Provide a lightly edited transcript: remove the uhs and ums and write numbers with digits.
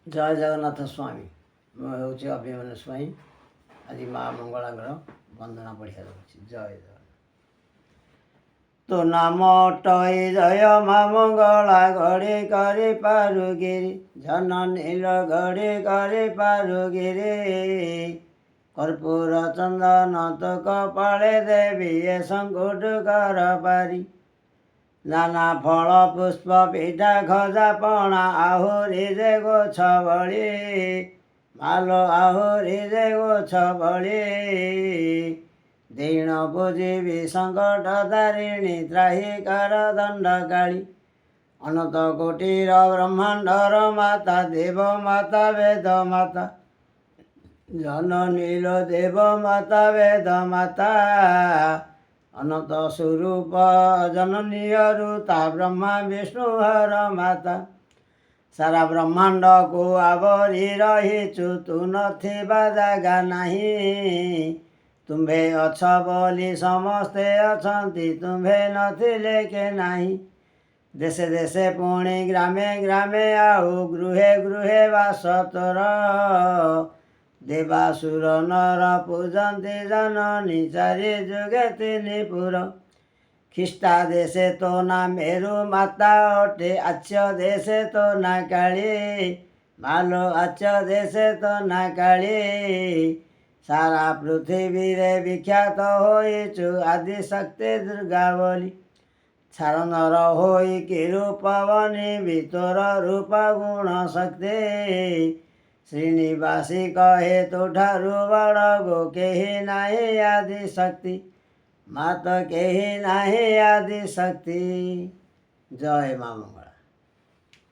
ଜୟ ଜଗନ୍ନାଥ ସ୍ୱାମୀ। ମୁଁ ହେଉଛି ଅଭିମନ୍ୟୁ ସ୍ୱାଇଁ। ଆଜି ମା ମଙ୍ଗଳାଙ୍କର ବନ୍ଦନା ପଢ଼ିବାକୁ ଅଛି। ଜୟ ଜଗନ୍ନାଥ। ତୋ ନାମ ଅଟଇ ଜୟ ମା ମଙ୍ଗଳା, ଗଢ଼ି କରି ପାରୁଗିରି ଝନ ନୀଳ ଗଢ଼ି କରି ପାରୁଗିରି। କର୍ପୂର ଚନ୍ଦନ ତୋ କପାଳେ ଦେବି, ଏ ଶଙ୍କୁଟୁ କର ପାରି। ନାନା ଫଳ ପୁଷ୍ପ ପିଠା ଖଜା ପଣା, ଆହୁରି ଯେ ଗୋଛ ବଳି ମାଲ ଆହୁରି ଯେ ଗୋଛ ବଳି। ଦୀଣ ବୁଝିବି ସଙ୍କଟ ଦାରିଣୀ, ତ୍ରାହି କର ଦଣ୍ଡ କାଳି। ଅନନ୍ତ କୋଟିର ବ୍ରହ୍ମାଣ୍ଡର ମାତା, ଦେବ ମାତା ବେଦ ମାତା। ଜନ ନୀଳ ଦେବ ମାତା ବେଦ ମାତା। ଅନନ୍ତ ସ୍ୱରୂପ ଜନନୀୟରୁ ତା ବ୍ରହ୍ମା ବିଷ୍ଣୁ ହର ମାତା। ସାରା ବ୍ରହ୍ମାଣ୍ଡକୁ ଆବରି ରହିଛୁ, ତୁ ନଥିବା ଜାଗା ନାହିଁ। ତୁମ୍ଭେ ଅଛ ବୋଲି ସମସ୍ତେ ଅଛନ୍ତି, ତୁମ୍ଭେ ନଥିଲେ କେ ନାହିଁ। ଦେଶେ ଦେଶେ ପୁଣି ଗ୍ରାମେ ଗ୍ରାମେ, ଆଉ ଗୃହେ ଗୃହେ ବାସ ତୋର। ଦେବାସୁର ନର ପୂଜନ୍ତି ଜନନୀ, ଚାରି ଯୁଗେ ତିନି ପୁର। ଖ୍ରୀଷ୍ଟା ଦେଶେ ତୋ ନା ମେରୁ ମାତା ଅଟେ, ଆଚ୍ୟ ଦେଶେ ତୋ ନା କାଳୀ। ମାଲୋ ଆଚ୍ୟ ଦେଶେ ତୋ ନା କାଳୀ। ସାରା ପୃଥିବୀରେ ବିଖ୍ୟାତ ହୋଇଛୁ, ଆଦି ଶକ୍ତି ଦୁର୍ଗା ବୋଲି। ଛାର ନର ହୋଇ କି ରୂପ ବନିବି, ତୋର ରୂପ ଗୁଣ ଶକ୍ତି। ଶ୍ରୀନିବାସୀ କହେ ତୋ ଠାରୁ ବଡ଼ ଗୋ, କେହି ନାହିଁ ଆଦି ଶକ୍ତି। ମାତ କେହି ନାହିଁ ଆଦି ଶକ୍ତି। ଜୟ ମା ମଙ୍ଗଳା।